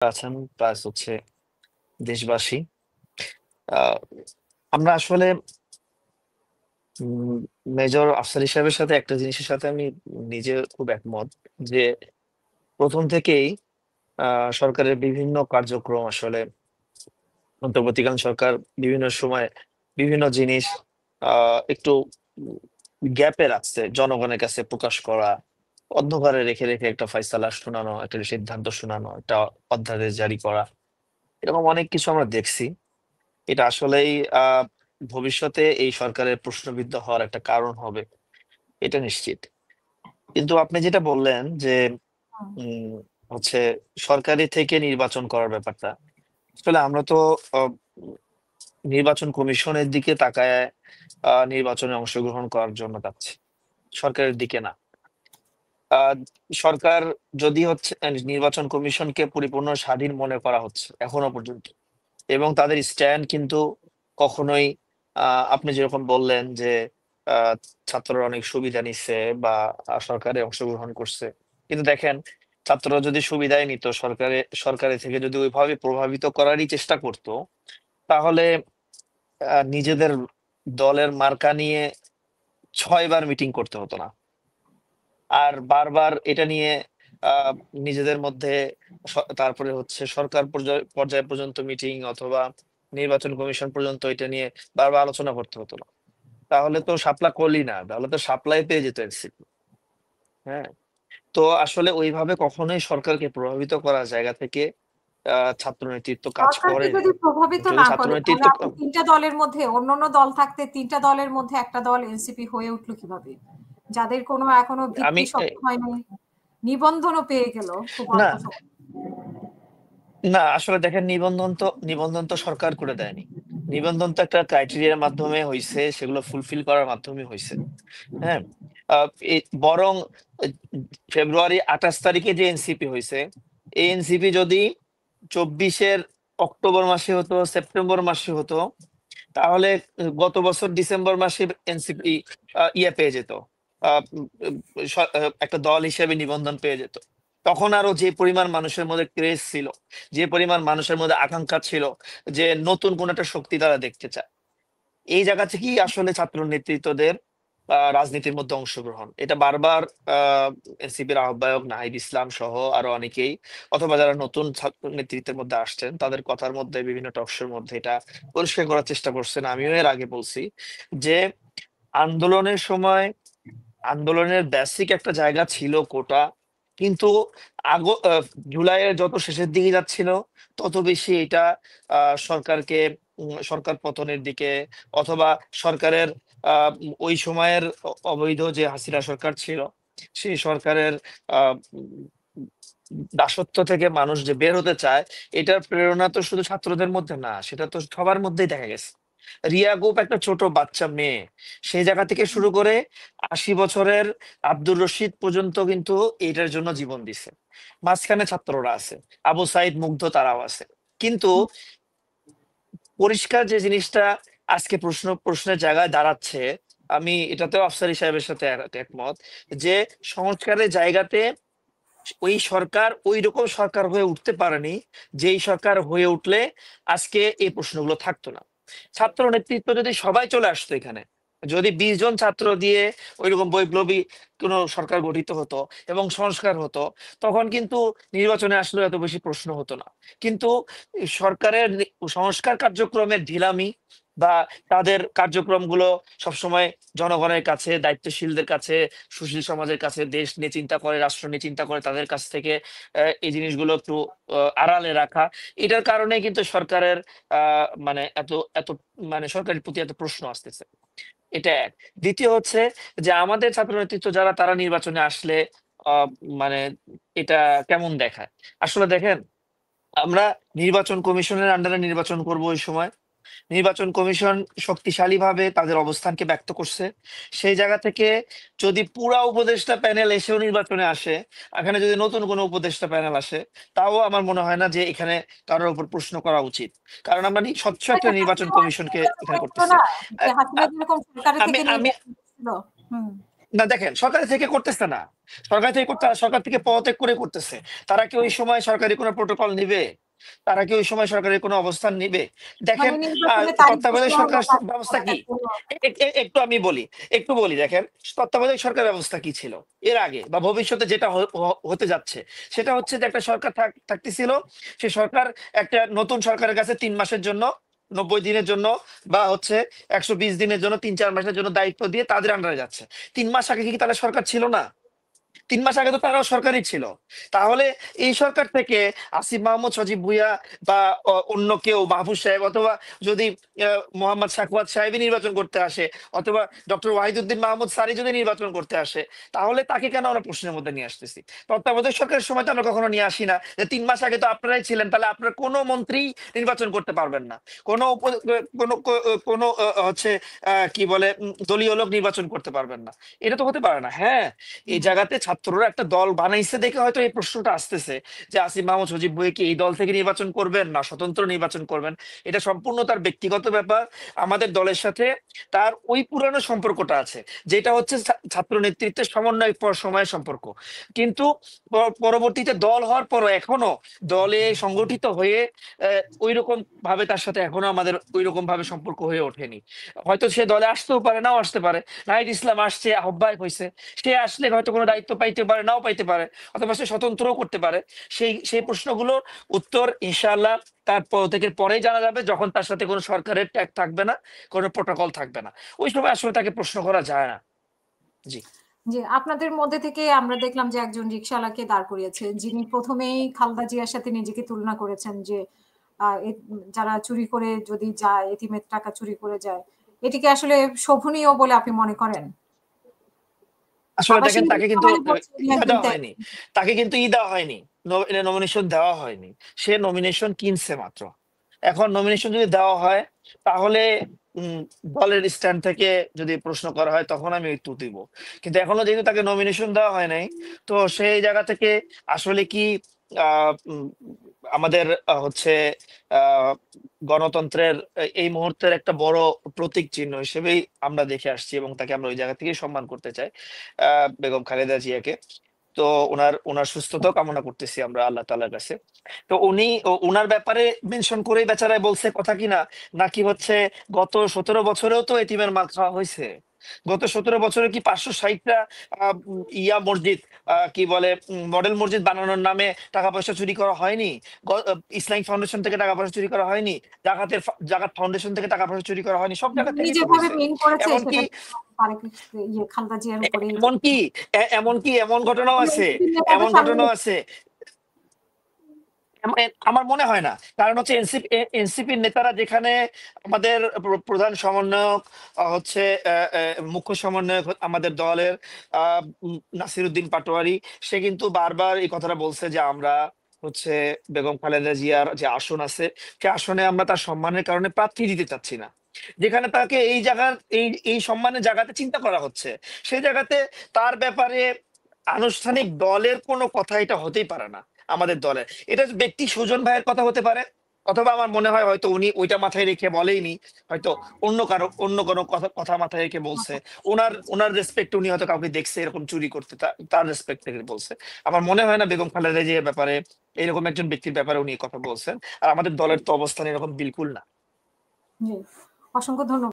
আছেন প্লাস হচ্ছে দেশবাসী। আহ, আমরা আসলে মেজর আফসার সাহেবের সাথে একটা জিনিসের সাথে আমি নিজে খুব একমত যে প্রথম থেকেই সরকারের বিভিন্ন কার্যক্রম আসলে অন্তর্বর্তীকালীন সরকার বিভিন্ন সময় বিভিন্ন জিনিস একটু গ্যাপে রাখছে জনগণের কাছে প্রকাশ করা, অন্ধকারে রেখে রেখে একটা ফয়সালা শোনানো, একটা সিদ্ধান্ত শোনানো, একটা অধ্যাদেশ জারি করা, এরকম অনেক কিছু আমরা দেখছি। এটা আসলেই ভবিষ্যতে এই সরকারের প্রশ্নবিদ্ধ হওয়ার একটা কারণ হবে, এটা নিশ্চিত। কিন্তু আপনি যেটা বললেন যে হুম। উম, হচ্ছে সরকারি থেকে নির্বাচন করার ব্যাপারটা, আসলে আমরা তো আহ, নির্বাচন কমিশনের দিকে তাকায় নির্বাচনে অংশগ্রহণ করার জন্য যাচ্ছি, সরকারের দিকে না। আহ, সরকার যদি হচ্ছে নির্বাচন কমিশনকে পরিপূর্ণ স্বাধীন মনে করা হচ্ছে এখনো পর্যন্ত, এবং তাদের স্ট্যান্ড কিন্তু কখনোই আপনি যেরকম বললেন যে আহ, ছাত্ররা অনেক সুবিধা নিচ্ছে বা সরকারে অংশগ্রহণ করছে, কিন্তু দেখেন, ছাত্ররা যদি সুবিধাই নিত সরকারে থেকে যদি ওইভাবে প্রভাবিত করারই চেষ্টা করত, তাহলে নিজেদের দলের মার্কা নিয়ে 6বার মিটিং করতে হতো না, আর বারবার এটা নিয়ে আহ নিজেদের মধ্যে তারপরে হচ্ছে সরকার পর্যায় পর্যায় পর্যন্ত মিটিং অথবা নির্বাচন কমিশন পর্যন্ত এটা নিয়ে বারবার আলোচনা করতে হতো না। তাহলে তো শাপলা কলি না, তাহলে তো সাপ্লাই পেয়ে যেত এনসিপি। হ্যাঁ, তো আসলে ওইভাবে কখনোই সরকারকে প্রভাবিত করার জায়গা থেকে ছাত্র নেতৃত্ব কাজ সরকারকে করে নাই। যদি প্রভাবিত যদি না ছাত্র করে তাহলে নেতৃত্ব আপনি ৩ টা দলের মধ্যে অন্যান্য দল থাকতে ৩ টা দলের মধ্যে একটা দল এনসিপি হয়ে উঠল কিভাবে? যাদের কোনো এখনো আমি ভিত্তি শক্ত হয়নি, নিবন্ধনও পেয়ে গেল খুব না, অল্প সময়ে। না আসলে দেখেন, নিবন্ধন তো সরকার করে দেয়নি। নিবন্ধন তো একটা ক্রাইটেরিয়ার মাধ্যমে হয়েছে, সেগুলো ফুলফিল করার মাধ্যমে হয়েছে। হ্যাঁ, বরং আহ, ফেব্রুয়ারি 28 তারিখে যে এনসিপি হয়েছে, এই এনসিপি যদি 24-এর অক্টোবর মাসে হতো, সেপ্টেম্বর মাসে হতো, তাহলে গত বছর ডিসেম্বর মাসে এনসিপি ইয়ে পেয়ে যেত, একটা দল হিসেবে নিবন্ধন পেয়ে যেত। তখন আরো যে পরিমাণ মানুষের মধ্যে ক্রেজ ছিল, যে পরিমাণ মানুষের মধ্যে আকাঙ্ক্ষা ছিল যে নতুন কোন একটা শক্তি তারা দেখতে চায়, এই জায়গা থেকেই আসলে ছাত্র নেতৃত্বদের রাজনীতির মধ্যে অংশগ্রহণ, এটা বারবার এনসিপির আহ্বায়ক নাহিদ ইসলাম সহ আরো অনেকেই, অথবা যারা নতুন ছাত্র নেতৃত্বের মধ্যে আসছেন তাদের কথার মধ্যে বিভিন্ন টকশোর মধ্যে এটা পরিষ্কার করার চেষ্টা করছেন। আমিও এর আগে বলছি যে আন্দোলনের সময় আন্দোলনের বেসিক একটা জায়গা ছিল কোটা, কিন্তু আগ জুলাইয়ের যত শেষের দিকে যাচ্ছিল তত বেশি এটা সরকারকে সরকার পতনের দিকে, অথবা সরকারের ওই সময়ের অবৈধ যে হাসিনা সরকার ছিল, সেই সরকারের আহ উম, দাসত্ব থেকে মানুষ যে বের হতে চায়, এটার প্রেরণা তো শুধু ছাত্রদের মধ্যে না, সেটা তো সবার মধ্যেই দেখা গেছে। রিয়া গোপ একটা ছোট বাচ্চা মেয়ে, সেই জায়গা থেকে শুরু করে 80 বছরের আব্দুর রশিদ পর্যন্ত কিন্তু এটার জন্য জীবন দিছে। মাঝখানে ছাত্ররা আছে, আবু সাইদ মুগ্ধ তারাও আছে। কিন্তু পরিষ্কার যে জিনিসটা আজকে প্রশ্নের জায়গায় দাঁড়াচ্ছে, আমি এটাতেও আফসারি সাহেবের সাথে একমত, যে সংস্কারের জায়গাতে ওই সরকার ওই রকম সরকার হয়ে উঠতে পারেনি, যেই সরকার হয়ে উঠলে আজকে এই প্রশ্নগুলো থাকতো না। ছাত্র নেতৃত্ব যদি সবাই চলে আসতো এখানে, যদি 20 জন ছাত্র দিয়ে ওইরকম বৈপ্লবী কোন সরকার গঠিত হতো এবং সংস্কার হতো, তখন কিন্তু নির্বাচনে আসলে এত বেশি প্রশ্ন হতো না। কিন্তু সরকারের সংস্কার কার্যক্রমের ঢিলামি বা তাদের কার্যক্রমগুলো সবসময় জনগণের কাছে, দায়িত্বশীলদের কাছে, সুশীল সমাজের কাছে, দেশ নিয়ে চিন্তা করে, রাষ্ট্র নিয়ে চিন্তা করে, তাদের কাছ থেকে এই জিনিসগুলো একটু আড়ালে রাখা, এটার কারণে কিন্তু সরকারের মানে এত এত মানে সরকারের প্রতি এত প্রশ্ন আসতেছে। এটা এক। দ্বিতীয় হচ্ছে যে আমাদের ছাত্র নেতৃত্ব যারা, তারা নির্বাচনে আসলে আহ মানে এটা কেমন দেখায়। আসলে দেখেন, আমরা নির্বাচন কমিশনের আন্ডারে নির্বাচন করব, ওই সময় নির্বাচন কমিশন শক্তিশালী ভাবে তাদের অবস্থানকে ব্যক্ত করছে। সেই জায়গা থেকে যদি পুরা উপদেষ্টা প্যানেল এসেও নির্বাচনে আসে, এখানে যদি নতুন কোনো উপদেষ্টা প্যানেল আসে, তাও আমার মনে হয় না যে এখানে কারোর উপর প্রশ্ন করা উচিত, কারণ আমরা স্বচ্ছ একটা এটা নির্বাচন হাসিনা কমিশনকে নির্বাচন এখানে হয়েছিল করতেছি। না? যে আ- হাসিনা আ- যেরকম সরকারের আমি থেকে আমি নির্বাচন করছিল। হুম। না দেখেন, সরকার থেকে করতেছে না, সরকার থেকে করতে, সরকার থেকে পদত্যাগ করে করতেছে। তারা কি ওই সময় সরকারি কোনো প্রোটোকল নিবে? তারা কি ওই সময় সরকারি কোনো অবস্থান নিবে? দেখেন, মানে নির্বাচনের তারিখ তত্ত্বাবধায়ক ঘোষণা সরকার বা তারিখ ব্যবস্থা কি, পদত্যাগ করলো। একটু আমি বলি, একটু বলি। দেখেন, তত্ত্বাবধায়ক সরকার ব্যবস্থা কি ছিল এর আগে বা ভবিষ্যতে যেটা হতে যাচ্ছে, সেটা হচ্ছে যে একটা সরকার থাকতেছিল, সে সরকার একটা নতুন সরকারের কাছে 3 মাসের জন্য, 90 দিনের জন্য, বা হচ্ছে 120 দিনের জন্য, 3-4 মাসের জন্য দায়িত্ব দিয়ে তাদের আন্ডারে যাচ্ছে। 3 মাস আগে কি তাহলে সরকার ছিল না? 3 মাস আগে তো তারাও সরকারই ছিল। তাহলে এই সরকার থেকে আসিফ মাহমুদ, সজীব ভুইয়া বা অন্য কেউ, মাহফুজ সাহেব, অথবা যদি মোহাম্মদ সাখাওয়াত সাহেবই নির্বাচন করতে আসে, অথবা ডক্টর ওয়াহিদুদ্দিন মাহমুদ সারি যদি নির্বাচন করতে আসে, তাহলে তাকে কেন আমরা প্রশ্নের মধ্যে নিয়ে আসতেছি? তত্ত্বাবধায়ক সরকারের সময় তো আমরা কখনো নিয়ে আসি না যে 3 মাস আগে তো আপনারাই ছিলেন, তাহলে আপনার কোনো মন্ত্রী নির্বাচন করতে পারবেন না, কোনো কোনো কোনো হচ্ছে কি বলে দলীয় লোক নির্বাচন করতে পারবেন না। এটা তো হতে পারে না। হ্যাঁ, এই জায়গাতে ছাত্ররা একটা দল বানাইছে দেখে হয়তো এই প্রশ্নটা আসতেছে যে আসিফ মাহমুদ, সজীব ভুঁইয়া কি এই দল থেকে নির্বাচন করবেন না স্বতন্ত্র নির্বাচন করবেন। এটা সম্পূর্ণ তার ব্যক্তিগত ব্যাপার। আমাদের দলের সাথে তার ওই পুরানো সম্পর্কটা আছে, যেটা হচ্ছে ছাত্র নেতৃত্বের সমন্বয় সময়ের সম্পর্ক। কিন্তু পরবর্তীতে দল হওয়ার পরও এখনো দলে সংগঠিত হয়ে ওই রকম ভাবে তার সাথে এখনো আমাদের ওই রকম ভাবে সম্পর্ক হয়ে ওঠেনি। হয়তো সে দলে আসতেও পারে, নাও আসতে পারে। নাহিদ ইসলাম আসছে, আহ্বায়ক হয়েছে, সে আসলে হয়তো কোনো দায়িত্ব পাইতে পারে, নাও পাইতে পারে, অথবা সে স্বতন্ত্রও করতে পারে। সেই প্রশ্নগুলোর উত্তর ইনশাআল্লাহ তার পদত্যাগের পরেই জানা যাবে, যখন তার সাথে কোনো সরকারের ট্যাগ থাকবে না, কোনো প্রোটোকল থাকবে না। ওই সময় আসলে তাকে প্রশ্ন করা যায় না। জি। জি, আপনাদের মধ্যে থেকে আমরা দেখলাম যে একজন রিকশাওয়ালাকে দাঁড় করিয়েছে। যিনি ১ম এই খালেদা জিয়ার সাথে নিজেকে তুলনা করেছেন যে যারা চুরি করে যদি যায়, এতিমের টাকা চুরি করে যায়, এটিকে আসলে শোভনীয় বলে আপনি মনে করেন? আসলে আবার দেখেন, সেই তাকে কিন্তু রিকশাওয়ালা বলছে উনি ইয়া একজন দেওয়া হয়নি, তাকে কিন্তু দেওয়া হয়নি, নমিনেশন দেওয়া হয়নি। সে নমিনেশন কিনছে মাত্র। এখন নমিনেশন যদি দেওয়া হয়, তাহলে উম, দলের স্ট্যান্ড থেকে যদি প্রশ্ন করা হয়, তখন আমি উত্তর দিব। কিন্তু এখনো যেহেতু তাকে নমিনেশন দেওয়া হয় নাই, তো সেই জায়গা থেকে আসলে কি আমাদের হচ্ছে আহ গণতন্ত্রের এই মুহূর্তের একটা বড় প্রতীক চিহ্ন হিসেবেই আমরা দেখে আসছি, এবং তাকে আমরা ওই জায়গা থেকেই সম্মান করতে চাই, বেগম খালেদা জিয়াকে। তো ওনার ওনার সুস্থতাও কামনা করতেছি আমরা আল্লাহ তাআলার কাছে। তো উনি ওনার ব্যাপারে মেনশন করেই বেচারায় বলছে কথা কিনা, নাকি হচ্ছে গত 17 বছরেও তো এতিমের মাল খাওয়া হয়েছে। গত 17 বছরে কি 560টা মসজিদ, কি বলে, মডেল মসজিদ বানানোর নামে টাকা পয়সা চুরি করা হয়নি? ইসলামিক ফাউন্ডেশন থেকে টাকা পয়সা চুরি করা হয়নি? জাকাত ফাউন্ডেশন থেকে টাকা পয়সা চুরি করা হয়নি? সব জায়গা উনি থেকেই তো যেভাবে হয়েছে। মিন করেছে এমনকি সেটা তারেক খালেদা জিয়ার উপরেই এমনকি এমনকি এমন ঘটনাও আছে, এনসিপি নেতাদের এমন সামনে। ঘটনাও আছে। আমার মনে হয় না, কারণ হচ্ছে এনসিপির নেতারা যেখানে আমাদের প্রধান সমন্বয়ক হচ্ছে মুখ্য সমন্বয়ক আমাদের দলের নাসিরউদ্দিন পাটোয়ারি, সে কিন্তু বারবার এই কথাটা বলছে যে আমরা হচ্ছে বেগম খালেদা জিয়ার যে আসন আছে, সে আসনে আমরা তার সম্মানের কারণে প্রার্থী দিতে চাচ্ছি না। যেখানে তাকে এই জায়গার এই সম্মানের জায়গাতে চিন্তা করা হচ্ছে, সেই জায়গাতে তার ব্যাপারে আনুষ্ঠানিক দলের কোনো কথা এটা হতেই পারে না। আমাদের দলের এটা ব্যক্তি সুজন ভাইয়ের কথা হতে পারে, অথবা আমার মনে হয় হয়তো উনি ওইটা মাথায় রেখে বলেইনি, হয়তো অন্য কোনো কথা কথা মাথায় রেখে বলছে। ওনার রেসপেক্ট উনি হয়তো কাউকে দেখছে এরকম চুরি করতে, তার রেসপেক্ট থেকে বলছে। আমার মনে হয় না বেগম খালেদা জিয়ার ব্যাপারে, এরকম একজন ব্যক্তির ব্যাপারে উনি কথা বলছেন। আর আমাদের দলের তো অবস্থান এরকম বিলকুল না। জি, অসংখ্য ধন্যবাদ।